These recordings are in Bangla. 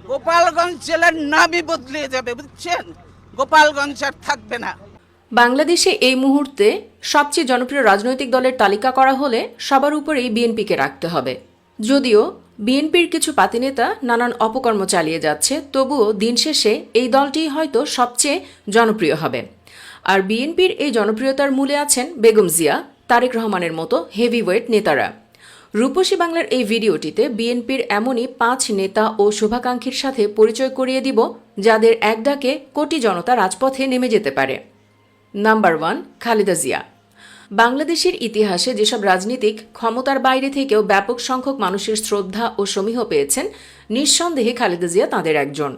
গোপালগঞ্জ জেলার নামই বদলে যাবে, বুঝছেন? গোপালগঞ্জ আর থাকবে না। বাংলাদেশে এই মুহূর্তে সবচেয়ে জনপ্রিয় রাজনৈতিক দলের তালিকা করা হলে সবার উপরেই বিএনপিকে রাখতে হবে। যদিও বিএনপির কিছু পাতিনেতা নানান অপকর্ম চালিয়ে যাচ্ছে, তবুও দিন শেষে এই দলটিই হয়তো সবচেয়ে জনপ্রিয় হবে। আর বিএনপির এই জনপ্রিয়তার মূলে আছেন বেগম জিয়া, তারেক রহমানের মতো হেভিওয়েট নেতারা। রূপসী বাংলার এই ভিডিওটিতে বিএনপির এমনই 5 নেতা ও শুভাকাঙ্ক্ষীর সাথে পরিচয় করিয়ে দিব, যাদের এক ডাকে কোটি জনতা রাজপথে নেমে যেতে পারে। নাম্বার 1, খালেদা জিয়া। বাংলাদেশের ইতিহাসে যেসব রাজনীতিক ক্ষমতার বাইরে থেকেও ব্যাপক সংখ্যক মানুষের শ্রদ্ধা ও সমীহ পেয়েছেন, নিঃসন্দেহে খালেদা জিয়া তাদের একজন।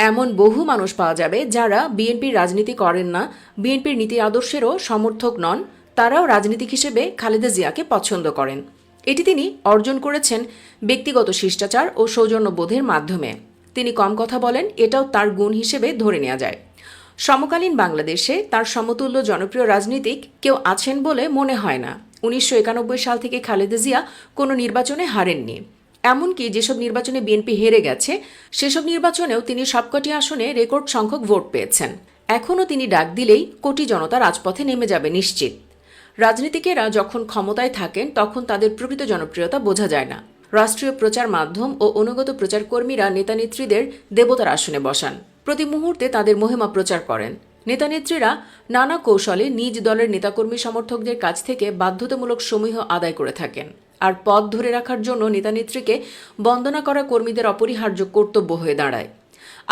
এমন বহু মানুষ পাওয়া যাবে যারা বিএনপির রাজনীতি করেন না, বিএনপির নীতি আদর্শেরও সমর্থক নন, তারাও রাজনীতিক হিসেবে খালেদা জিয়াকে পছন্দ করেন। এটি তিনি অর্জন করেছেন ব্যক্তিগত শিষ্টাচার ও সৌজন্যবোধের মাধ্যমে। তিনি কম কথা বলেন, এটাও তার গুণ হিসেবে ধরে নেওয়া যায়। সমকালীন বাংলাদেশে তার সমতুল্য জনপ্রিয় রাজনীতিক কেউ আছেন বলে মনে হয় না। 1991 সাল থেকে খালেদা জিয়া কোনো নির্বাচনে হারেননি। এমনকি যেসব নির্বাচনে বিএনপি হেরে গেছে, সেসব নির্বাচনেও তিনি সবকটি আসনে রেকর্ড সংখ্যক ভোট পেয়েছেন। এখনও তিনি ডাক দিলেই কোটি জনতা রাজপথে নেমে যাবে নিশ্চিত। রাজনীতিকেরা যখন ক্ষমতায় থাকেন তখন তাদের প্রকৃত জনপ্রিয়তা বোঝা যায় না। রাষ্ট্রীয় প্রচার মাধ্যম ও অনুগত প্রচারকর্মীরা নেতানেত্রীদের দেবতার আসনে বসান, প্রতি মুহূর্তে তাদের মহিমা প্রচার করেন। নেতানেত্রীরা নানা কৌশলে নিজ দলের নেতাকর্মী সমর্থকদের কাছ থেকে বাধ্যতামূলক সমীহ আদায় করে থাকেন। আর পদ ধরে রাখার জন্য নেতানেত্রীকে বন্দনা করা কর্মীদের অপরিহার্য কর্তব্য হয়ে দাঁড়ায়।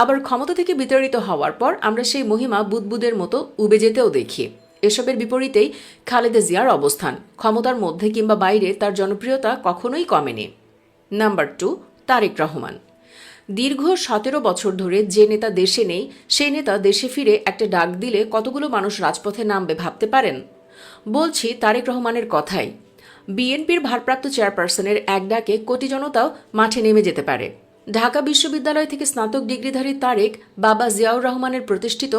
আবার ক্ষমতা থেকে বিতাড়িত হওয়ার পর আমরা সেই মহিমা বুদবুদের মতো উবে যেতেও দেখি। এসবের বিপরীতেই খালেদা জিয়ার অবস্থান। ক্ষমতার মধ্যে কিংবা বাইরে তার জনপ্রিয়তা কখনোই কমেনি। নাম্বার 2, তারেক রহমান। দীর্ঘ 17 বছর ধরে যে নেতা দেশে নেই, সেই নেতা দেশে ফিরে একটা ডাক দিলে কতগুলো মানুষ রাজপথে নামবে ভাবতে পারেন? বলছি তারেক রহমানের কথাই। বিএনপির ভারপ্রাপ্ত চেয়ারপারসনের এক ডাকে কোটি জনতাও মাঠে নেমে যেতে পারে। ঢাকা বিশ্ববিদ্যালয় থেকে স্নাতক ডিগ্রিধারী তারেক বাবা জিয়াউর রহমানের প্রতিষ্ঠিত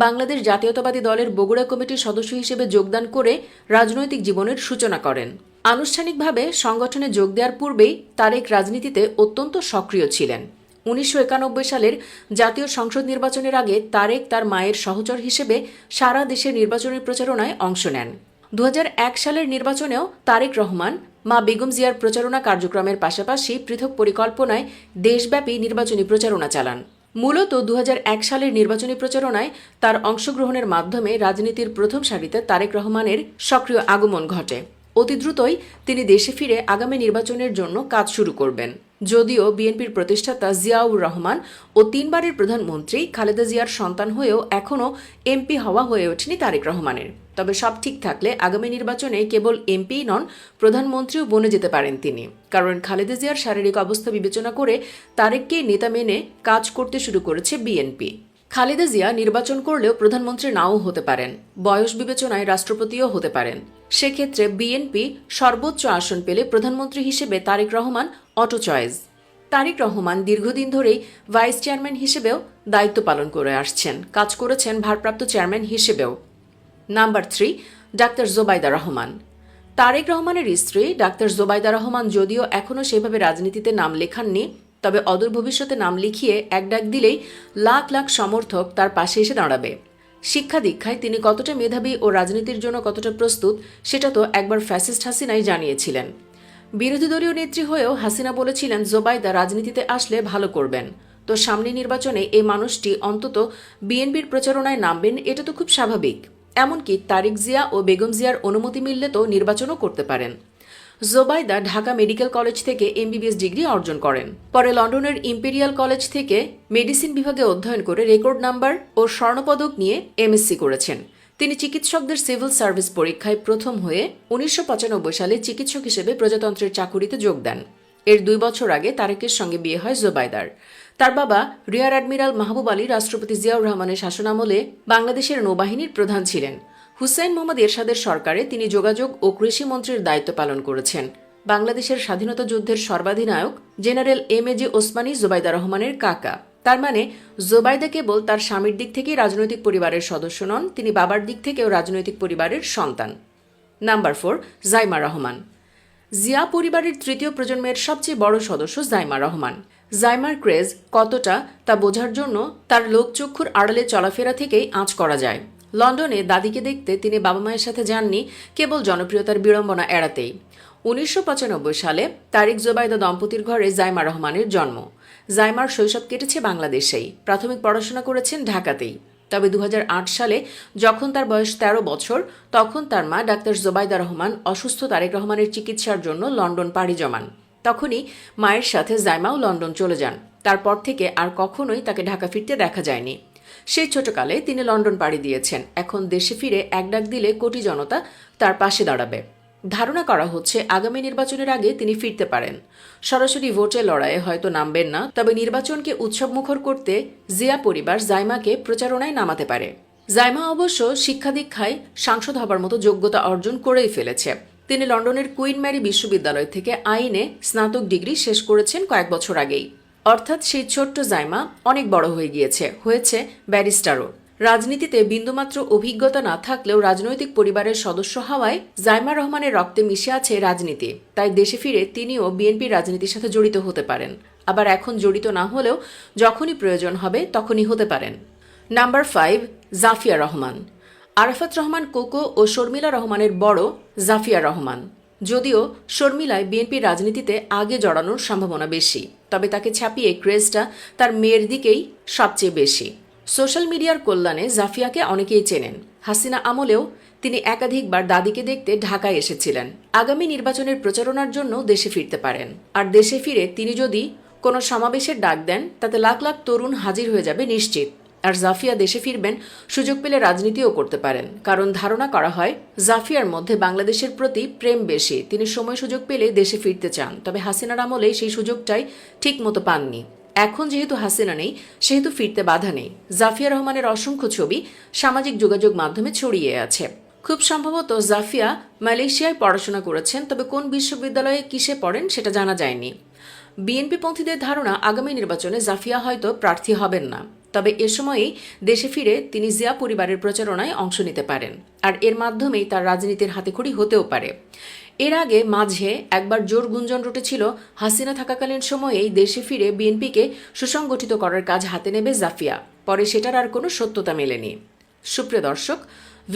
বাংলাদেশ জাতীয়তাবাদী দলের বগুড়া কমিটির সদস্য হিসেবে যোগদান করে রাজনৈতিক জীবনের সূচনা করেন। আনুষ্ঠানিকভাবে সংগঠনে যোগ দেওয়ার পূর্বেই তারেক রাজনীতিতে অত্যন্ত সক্রিয় ছিলেন। 1991 সালের জাতীয় সংসদ নির্বাচনের আগে তারেক তার মায়ের সহচর হিসেবে সারা দেশের নির্বাচনী প্রচারণায় অংশ নেন। 2001 সালের নির্বাচনেও তারেক রহমান মা বেগম জিয়ার প্রচারণা কার্যক্রমের পাশাপাশি পৃথক পরিকল্পনায় দেশব্যাপী নির্বাচনী প্রচারণা চালান। মূলত 2001 সালের নির্বাচনী প্রচারণায় তার অংশগ্রহণের মাধ্যমে রাজনীতির প্রথম সারিতে তারেক রহমানের সক্রিয় আগমন ঘটে। অতি দ্রুতই তিনি দেশে ফিরে আগামী নির্বাচনের জন্য কাজ শুরু করবেন। যদিও বিএনপির প্রতিষ্ঠাতা জিয়াউর রহমান ও 3 বারের প্রধানমন্ত্রী খালেদা জিয়ার সন্তান হয়েও এখনও এমপি হওয়া হয়ে ওঠেনি তারেক রহমানের। তবে সব ঠিক থাকলে আগামী নির্বাচনে কেবল এমপিই নন, প্রধানমন্ত্রীও বনে যেতে পারেন তিনি। কারণ খালেদা জিয়ার শারীরিক অবস্থা বিবেচনা করে তারেককে নেতা মেনে কাজ করতে শুরু করেছে বিএনপি। খালেদা জিয়া নির্বাচন করলেও প্রধানমন্ত্রী নাও হতে পারেন, বয়স বিবেচনায় রাষ্ট্রপতিও হতে পারেন। সেক্ষেত্রে বিএনপি সর্বোচ্চ আসন পেলে প্রধানমন্ত্রী হিসেবে তারেক রহমান অটো চয়েস। তারেক রহমান দীর্ঘদিন ধরেই ভাইস চেয়ারম্যান হিসেবেও দায়িত্ব পালন করে আসছেন, কাজ করেছেন ভারপ্রাপ্ত চেয়ারম্যান হিসেবেও। Number 3, doctor Zubaida Rahman. তারেক রহমানের স্ত্রী ডাক্তার জোবাইদা রহমান যদিও এখনও সেভাবে রাজনীতিতে নাম লেখাননি, তবে অদূর ভবিষ্যতে নাম লিখিয়ে এক ডাক দিলেই লাখ লাখ সমর্থক তার পাশে এসে দাঁড়াবে। শিক্ষা দীক্ষায় তিনি কতটা মেধাবী ও রাজনীতির জন্য কতটা প্রস্তুত, সেটা তো একবার ফ্যাসিস্ট হাসিনাই জানিয়েছিলেন। বিরোধী দলীয় নেত্রী হয়েও হাসিনা বলেছিলেন জোবাইদা রাজনীতিতে আসলে ভালো করবেন। তো সামনে নির্বাচনে এই মানুষটি অন্তত বিএনপির প্রচারণায় নামবেন, এটা তো খুব স্বাভাবিক। এমনকি তারেক জিয়া ও বেগম জিয়ার অনুমতি মিললে তো নির্বাচনও করতে পারেন। জোবাইদা ঢাকা মেডিকেল কলেজ থেকে এমবিবিএস ডিগ্রি অর্জন করেন। পরে লন্ডনের ইম্পেরিয়াল কলেজ থেকে মেডিসিন বিভাগে অধ্যয়ন করে রেকর্ড নাম্বার ও স্বর্ণপদক নিয়ে এমএসসি করেছেন। তিনি চিকিৎসকদের সিভিল সার্ভিস পরীক্ষায় প্রথম হয়ে 1995 সালে চিকিৎসক হিসেবে প্রজাতন্ত্রের চাকুরিতে যোগ দেন। এর 2 বছর আগে তারেকের সঙ্গে বিয়ে হয় জোবাইদার। তার বাবা রিয়ার অ্যাডমিরাল মাহবুব আলী রাষ্ট্রপতি জিয়াউর রহমানের শাসনামলে বাংলাদেশের নৌবাহিনীর প্রধান ছিলেন। হুসেইন মোহাম্মদ এরশাদের সরকারে তিনি যোগাযোগ ও কৃষি মন্ত্রীর দায়িত্ব পালন করেছেন। বাংলাদেশের স্বাধীনতা যুদ্ধের সর্বাধিনায়ক জেনারেল এম.এ.জি. ওসমানী জোবাইদা রহমানের কাকা। তার মানে জোবাইদা কেবল তার স্বামীর দিক থেকেই রাজনৈতিক পরিবারের সদস্য নন, তিনি বাবার দিক থেকেও রাজনৈতিক পরিবারের সন্তান। নাম্বার 4, জাইমা রহমান। জিয়া পরিবারের তৃতীয় প্রজন্মের সবচেয়ে বড় সদস্য জাইমা রহমান। জাইমার ক্রেজ কতটা তা বোঝার জন্য তার লোকচক্ষুর আড়ালে চলাফেরা থেকেই আঁচ করা যায়। লন্ডনে দাদিকে দেখতে তিনি বাবা মায়ের সাথে যাননি কেবল জনপ্রিয়তার বিড়ম্বনা এড়াতেই। 1995 সালে তারিক জোবাইদা দম্পতির ঘরে জাইমা রহমানের জন্ম। জাইমার শৈশব কেটেছে বাংলাদেশেই, প্রাথমিক পড়াশোনা করেছেন ঢাকাতেই। তবে 2008 সালে যখন তার বয়স 13 বছর, তখন তার মা ডাক্তার জোবাইদা রহমান অসুস্থ তারেক রহমানের চিকিৎসার জন্য লন্ডন পাড়ি জমান। তখনই মায়ের সাথে জাইমাও লন্ডন চলে যান। তারপর থেকে আর কখনোই তাকে ঢাকা ফিরতে দেখা যায়নি। সেই ছোটকালে তিনি লন্ডন পাড়ি দিয়েছেন। এখন দেশে ফিরে এক ডাক দিলে কোটি জনতা তার পাশে দাঁড়াবে। ধারণা করা হচ্ছে আগামী নির্বাচনের আগে তিনি ফিরতে পারেন। সরাসরি ভোটে লড়াইয়ে হয়তো নামবেন না, তবে নির্বাচনকে উৎসবমুখর করতে জিয়া পরিবার জাইমাকে প্রচারণায় নামাতে পারে। জাইমা অবশ্য শিক্ষা দীক্ষায় সাংসদ হবার মতো যোগ্যতা অর্জন করেই ফেলেছে। তিনি লন্ডনের কুইন ম্যারি বিশ্ববিদ্যালয় থেকে আইনে স্নাতক ডিগ্রি শেষ করেছেন কয়েক বছর আগেই। অর্থাৎ সেই ছোট্ট জাইমা অনেক বড় হয়ে হয়েছে ব্যারিস্টারও। রাজনীতিতে বিন্দুমাত্র অভিজ্ঞতা না থাকলেও রাজনৈতিক পরিবারের সদস্য হওয়ায় জাইমা রহমানের রক্তে মিশে আছে রাজনীতি। তাই দেশে ফিরে তিনিও বিএনপির রাজনীতির সাথে জড়িত হতে পারেন। আবার এখন জড়িত না হলেও যখনই প্রয়োজন হবে তখনই হতে পারেন। নাম্বার 5, জাফিয়া রহমান। আরাফাত রহমান কোকো ও শর্মিলা রহমানের বড় জাফিয়া রহমান। যদিও শর্মিলায় বিএনপির রাজনীতিতে আগে জড়ানোর সম্ভাবনা বেশি, তবে তাকে ছাপিয়ে ক্রেজটা তার মেয়ের দিকেই সবচেয়ে বেশি। সোশ্যাল মিডিয়ার কল্যাণে জাফিয়াকে অনেকেই চেনেন। হাসিনা আমলেও তিনি একাধিকবার দাদিকে দেখতে ঢাকায় এসেছিলেন। আগামী নির্বাচনের প্রচারণার জন্য দেশে ফিরতে পারেন। আর দেশে ফিরে তিনি যদি কোনো সমাবেশের ডাক দেন, তাতে লাখ লাখ তরুণ হাজির হয়ে যাবে নিশ্চিত। আর জাফিয়া দেশে ফিরবেন, সুযোগ পেলে রাজনীতিও করতে পারেন। কারণ ধারণা করা হয় জাফিয়ার মধ্যে বাংলাদেশের প্রতি প্রেম বেশি। তিনি সময় সুযোগ পেলে দেশে ফিরতে চান, তবে হাসিনার আমলে সেই সুযোগটাই ঠিক মতো পাননি। এখন যেহেতু হাসিনা নেই, সেহেতু ফিরতে বাধা নেই। জাফিয়া রহমানের অসংখ্য ছবি সামাজিক যোগাযোগ মাধ্যমে ছড়িয়ে আছে। খুব সম্ভবত জাফিয়া মালয়েশিয়ায় পড়াশোনা করেছেন, তবে কোন বিশ্ববিদ্যালয়ে কিসে পড়েন সেটা জানা যায়নি। বিএনপিপন্থীদের ধারণা আগামী নির্বাচনে জাফিয়া হয়তো প্রার্থী হবেন না, তবে এ সময়েই দেশে ফিরে তিনি জিয়া পরিবারের প্রচারণায় অংশ নিতে পারেন। আর এর মাধ্যমেই তার রাজনীতির হাতেখড়ি হতেও পারে। এর আগে মাঝে একবার জোর গুঞ্জন রটেছিল হাসিনা থাকাকালীন সময়েই দেশে ফিরে বিএনপিকে সুসংগঠিত করার কাজ হাতে নেবে জাফিয়া। পরে সেটার আর কোনো সত্যতা মেলেনি। সুপ্রিয় দর্শক,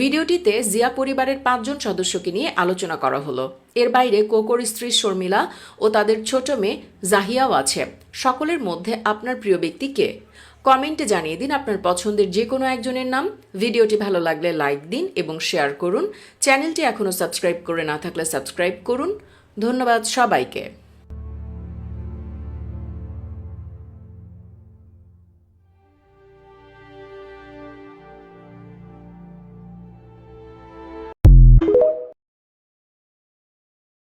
ভিডিওটিতে জিয়া পরিবারের 5 জন সদস্যকে নিয়ে আলোচনা করা হলো। এর বাইরে কোকোর স্ত্রী শর্মিলা ও তাদের ছোট মেয়ে জাহিয়াও আছে। সকলের মধ্যে আপনার প্রিয় ব্যক্তি কে? কমেন্টে জানিয়ে দিন আপনার পছন্দের যে কোনো একজনের নাম। ভিডিওটি ভালো লাগলে লাইক দিন এবং শেয়ার করুন। চ্যানেলটি এখনও সাবস্ক্রাইব করে না থাকলে সাবস্ক্রাইব করুন। ধন্যবাদ সবাইকে।